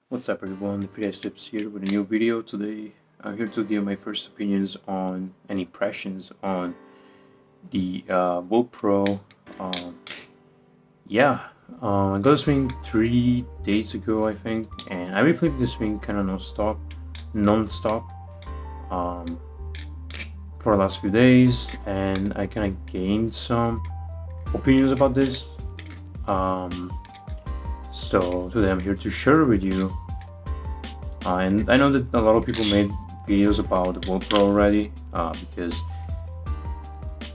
What's up everyone, the Free Tips here with a new video. Today I'm here to give my first opinions on and impressions on the Vulp Pro. I got this thing 3 days ago I think, and I've been flipping this thing kind of non-stop for the last few days, and I kind of gained some opinions about this. So today I'm here to share with you, and I know that a lot of people made videos about the Vulp Pro already, because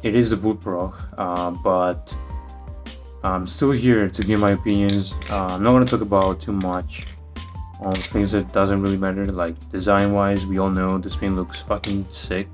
it is the Vulp Pro, but I'm still here to give my opinions. I'm not going to talk about too much on things that doesn't really matter, like design wise. We all know this thing looks fucking sick.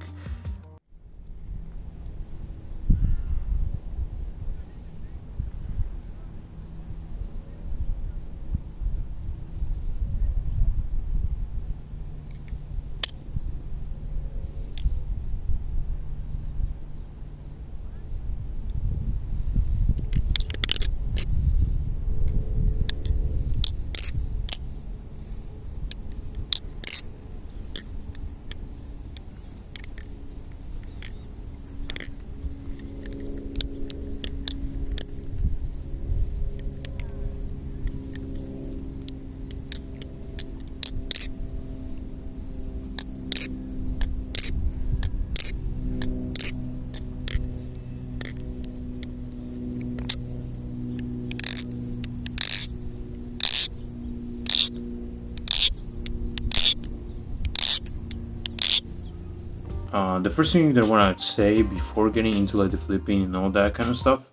The first thing that I want to say before getting into like the flipping and all that kind of stuff.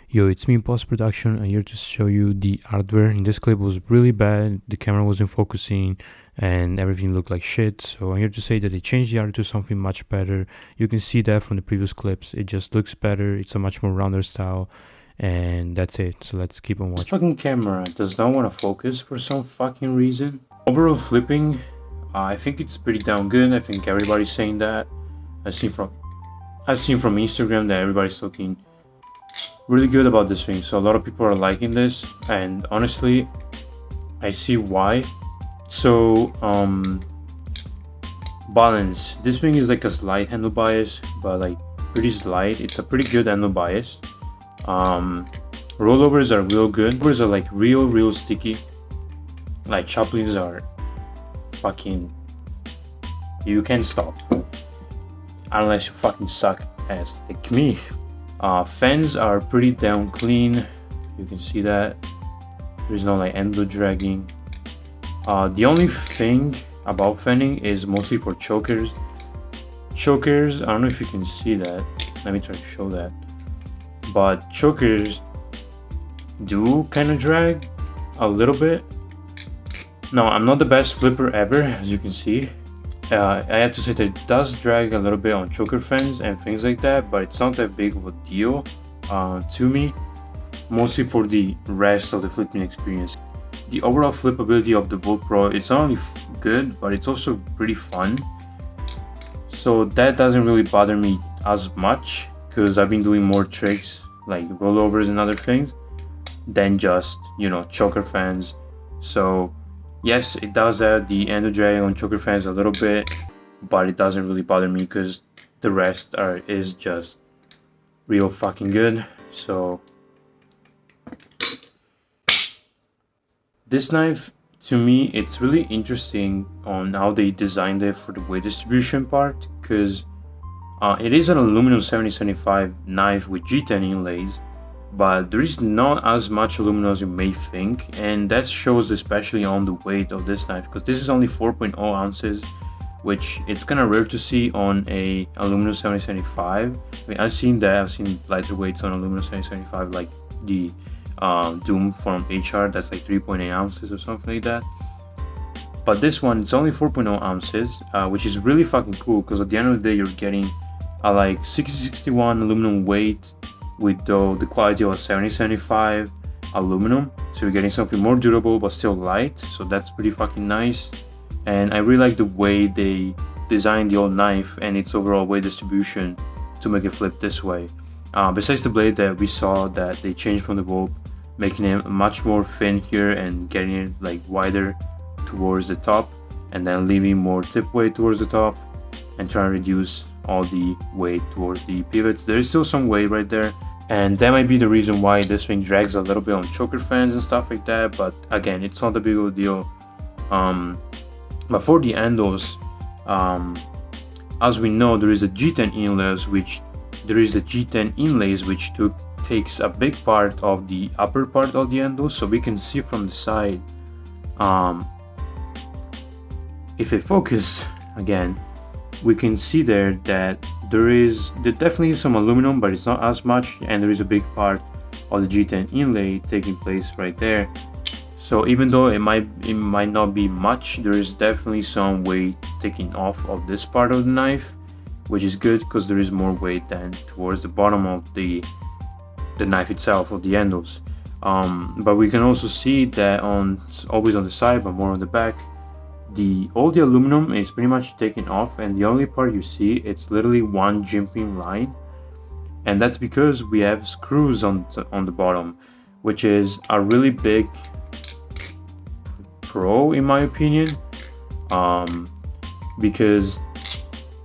Yo, it's me in post-production. I'm here to show you the hardware. In this clip was really bad. The camera wasn't focusing and everything looked like shit. So I'm here to say that they changed the hardware to something much better. You can see that from the previous clips. It just looks better. It's a much more rounder style. And that's it. So let's keep on watching. This fucking camera does not want to focus for some fucking reason. Overall flipping, I think it's pretty damn good. I think everybody's saying that. I've seen from Instagram that everybody's talking really good about this thing, so a lot of people are liking this, and honestly I see why. So balance, this thing is like a slight handle bias, but like pretty slight. It's a pretty good handle bias. Rollovers are real good. Rollovers are like real sticky. Like choplines are fucking, you can't stop unless you fucking suck ass like me. Fans are pretty damn clean. You can see that there's no like endo dragging. The only thing about fanning is mostly for chokers. I don't know if you can see that. Let me try to show that. But chokers do kind of drag a little bit. No, I'm not the best flipper ever, as you can see. I have to say that it does drag a little bit on choker fans and things like that, but it's not that big of a deal to me, mostly for the rest of the flipping experience. The overall flippability of the Vulp Pro, it's not only good, but it's also pretty fun. So that doesn't really bother me as much, because I've been doing more tricks like rollovers and other things than just, you know, choker fans. So yes, it does have the endo drag on choker fans a little bit, but it doesn't really bother me because the rest is just real fucking good. So this knife, to me, it's really interesting on how they designed it for the weight distribution part, because it is an aluminum 7075 knife with G10 inlays, but there is not as much aluminum as you may think, and that shows especially on the weight of this knife, because this is only 4.0 ounces, which it's kind of rare to see on a aluminum 7075. I mean, I've seen lighter weights on aluminum 7075, like the Doom from HR, that's like 3.8 ounces or something like that. But this one, it's only 4.0 ounces, which is really fucking cool, because at the end of the day you're getting a like 6061 aluminum weight with the quality of 7075 aluminum, so you're getting something more durable but still light. So that's pretty fucking nice, and I really like the way they designed the old knife and its overall weight distribution to make it flip this way. Besides the blade that we saw that they changed from the Vulp, making it much more thin here and getting it like wider towards the top and then leaving more tip weight towards the top and trying to reduce all the weight towards the pivots. There is still some weight right there, and that might be the reason why this swing drags a little bit on choker fans and stuff like that, but again, it's not a big of a deal. But for the handles, as we know, there is a G10 inlays, which takes a big part of the upper part of the handles. So we can see from the side, if I focus again, we can see there that there's definitely some aluminum, but it's not as much, and there is a big part of the G10 inlay taking place right there. So even though it might not be much, there is definitely some weight taking off of this part of the knife, which is good because there is more weight than towards the bottom of the knife itself, of the handles. But we can also see that always on the side, but more on the back, all the aluminum is pretty much taken off, and the only part you see, it's literally one jimping line, and that's because we have screws on the bottom, which is a really big pro in my opinion, because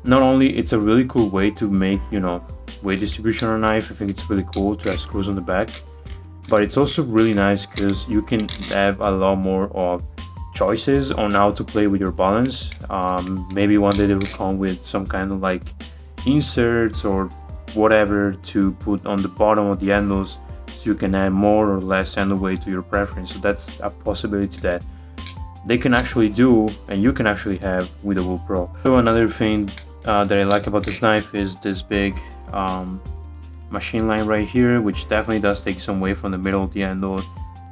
not only it's a really cool way to make, you know, weight distribution on a knife. I think it's really cool to have screws on the back, but it's also really nice because you can have a lot more of choices on how to play with your balance. Maybe one day they will come with some kind of like inserts or whatever to put on the bottom of the handles, so you can add more or less handle weight to your preference. So that's a possibility that they can actually do, and you can actually have with the Vulp Pro. So another thing that I like about this knife is this big machine line right here, which definitely does take some weight from the middle of the handle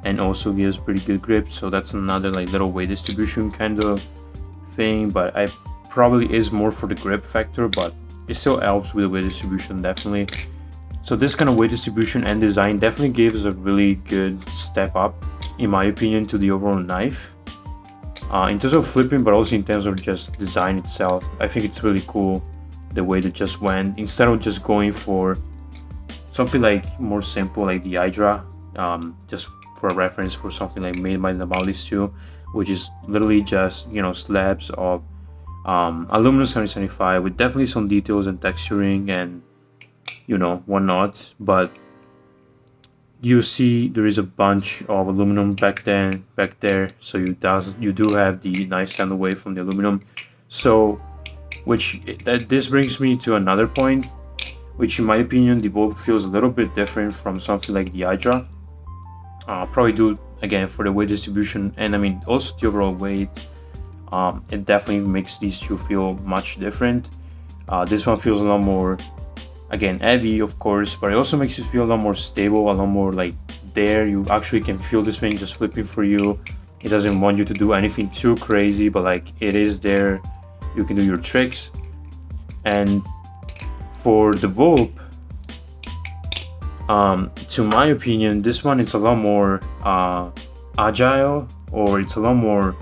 and also gives pretty good grip. So that's another like little weight distribution kind of thing, but I probably is more for the grip factor, but it still helps with the weight distribution definitely. So this kind of weight distribution and design definitely gives a really good step up in my opinion to the overall knife, in terms of flipping, but also in terms of just design itself. I think it's really cool the way they just went, instead of just going for something like more simple like the Hydra, just for a reference, for something like made by the Maulis too, which is literally just, you know, slabs of aluminum 775 with definitely some details and texturing and, you know, whatnot. But you see there is a bunch of aluminum back there, so you do have the nice handle weight from the aluminum. So this brings me to another point, which in my opinion the Vulp feels a little bit different from something like the Hydra. Probably due again for the weight distribution, and I mean also the overall weight. It definitely makes these two feel much different. This one feels a lot more, again, heavy of course, but it also makes you feel a lot more stable, a lot more like there. You actually can feel this thing just flipping for you. It doesn't want you to do anything too crazy, but like it is there. You can do your tricks. And for the Vulp, to my opinion, this one it's a lot more agile, or it's a lot more,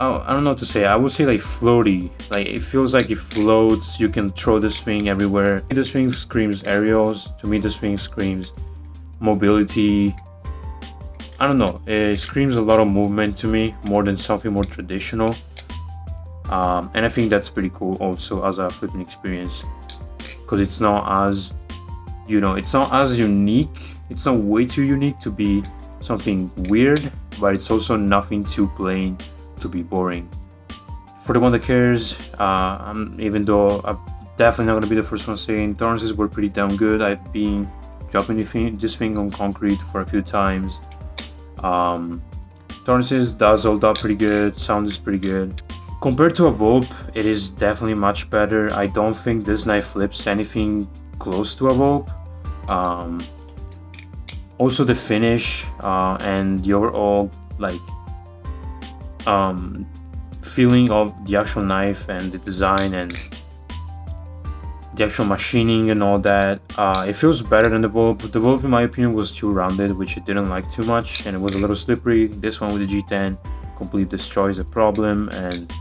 I don't know what to say. I would say like floaty. Like it feels like it floats. You can throw the swing everywhere. The swing screams aerials. To me, the swing screams mobility. I don't know. It screams a lot of movement to me, more than something more traditional. And I think that's pretty cool also as a flipping experience, because it's not as, you know, it's not as unique. It's not way too unique to be something weird, but it's also nothing too plain to be boring. For the one that cares, even though I'm definitely not going to be the first one saying, tolerances were pretty damn good. I've been dropping this thing on concrete for a few times. Tolerances does hold up pretty good, sound is pretty good. Compared to a Vulp, it is definitely much better. I don't think this knife flips anything close to a Vulp. Also the finish and the overall like feeling of the actual knife and the design and the actual machining and all that, it feels better than the Vulp. The Vulp in my opinion was too rounded, which I didn't like too much, and it was a little slippery. This one with the G10 completely destroys the problem, and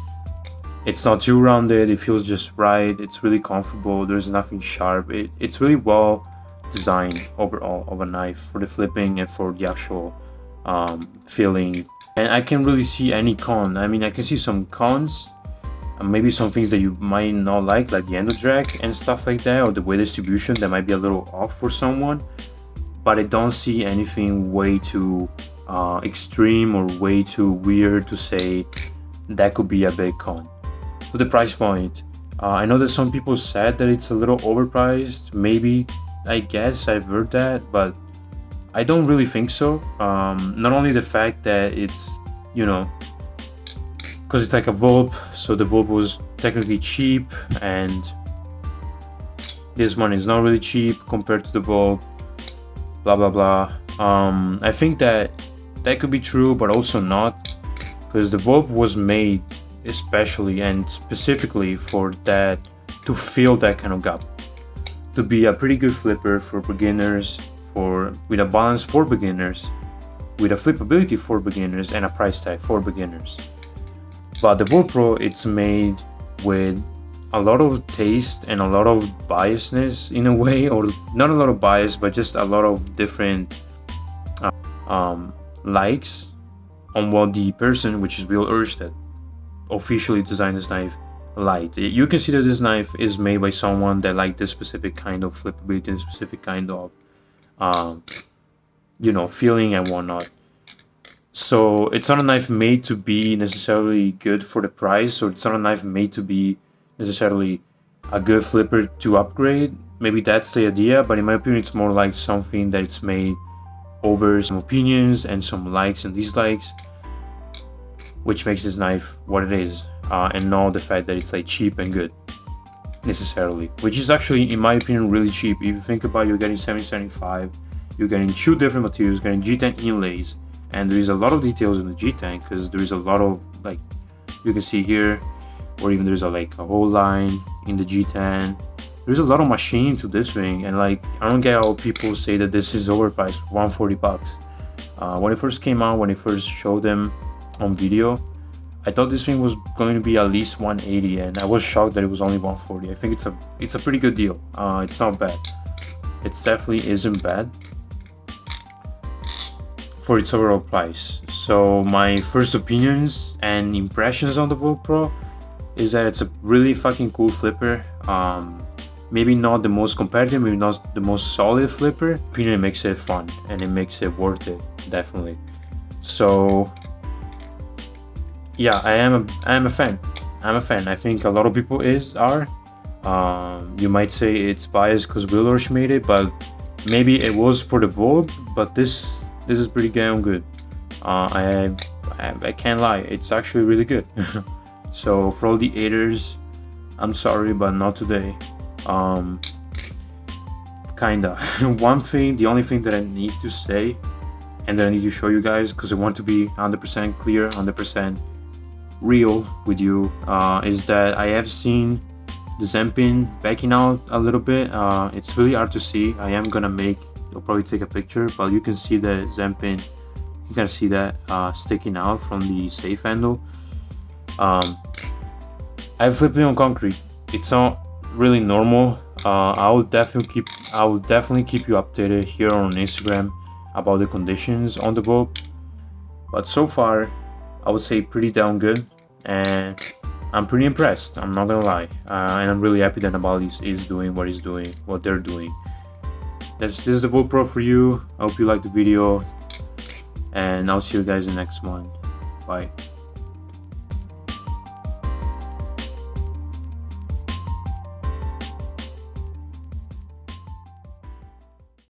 it's not too rounded. It feels just right. It's really comfortable. There's nothing sharp. It's really well designed overall of a knife for the flipping and for the actual feeling and I can't really see any con. I mean, I can see some cons, maybe some things that you might not like the endo drag and stuff like that, or the weight distribution that might be a little off for someone, but I don't see anything way too extreme or way too weird to say that could be a big con. For the price point, I know that some people said that it's a little overpriced. Maybe, I guess I've heard that, but I don't really think so. Not only the fact that it's, you know, because it's like a Vulp, so the Vulp was technically cheap, and this one is not really cheap compared to the Vulp, blah blah blah. I think that could be true, but also not, because the Vulp was made especially and specifically for that, to fill that kind of gap, to be a pretty good flipper for beginners, with a balance for beginners, with a flippability for beginners, and a price tag for beginners. But the Vulp Pro, it's made with a lot of taste and a lot of biasness in a way, or not a lot of bias, but just a lot of different likes on what the person, which is Will Erstedt, officially designed this knife liked. You can see that this knife is made by someone that liked this specific kind of flippability, this specific kind of feeling and whatnot. So it's not a knife made to be necessarily good for the price, or it's not a knife made to be necessarily a good flipper to upgrade. Maybe that's the idea, but in my opinion, it's more like something that it's made over some opinions and some likes and dislikes, which makes this knife what it is, and not the fact that it's like cheap and good necessarily, which is actually, in my opinion, really cheap. If you think about it, you're getting 7075, you're getting 2 different materials, getting G10 inlays, and there is a lot of details in the G10, because there is a lot of, like, you can see here, or even there's a whole line in the G10. There's a lot of machining to this ring, and like, I don't get how people say that this is overpriced, 140 bucks. When it first came out, when it first showed them on video, I thought this ring was going to be at least 180, and I was shocked that it was only 140. I think it's a pretty good deal. It's not bad. It definitely isn't bad for its overall price. So my first opinions and impressions on the Vulp Pro is that it's a really fucking cool flipper. Maybe not the most competitive, maybe not the most solid flipper. Opinion, it makes it fun and it makes it worth it, definitely. So yeah, I am a fan. I'm a fan. I think a lot of people are. You might say it's biased because Will Erstedt made it, but maybe it was for the Vulp. But this is pretty damn good. I can't lie, it's actually really good. So for all the haters, I'm sorry, but not today. Kinda. The only thing that I need to say, and that I need to show you guys, because I want to be 100% clear, 100% real with you, is that I have seen the Zen pin backing out a little bit. It's really hard to see. I'll probably take a picture, but you can see the Zen pin, you can see that sticking out from the safe handle. I've flipped it on concrete. It's not really normal. I will definitely keep you updated here on Instagram about the conditions on the Vulp. But so far, I would say pretty damn good, and I'm pretty impressed. I'm not gonna lie, and I'm really happy that Nabalis is doing what they're doing. This is the Vulp Pro for you. I hope you liked the video, and I'll see you guys in the next one. Bye.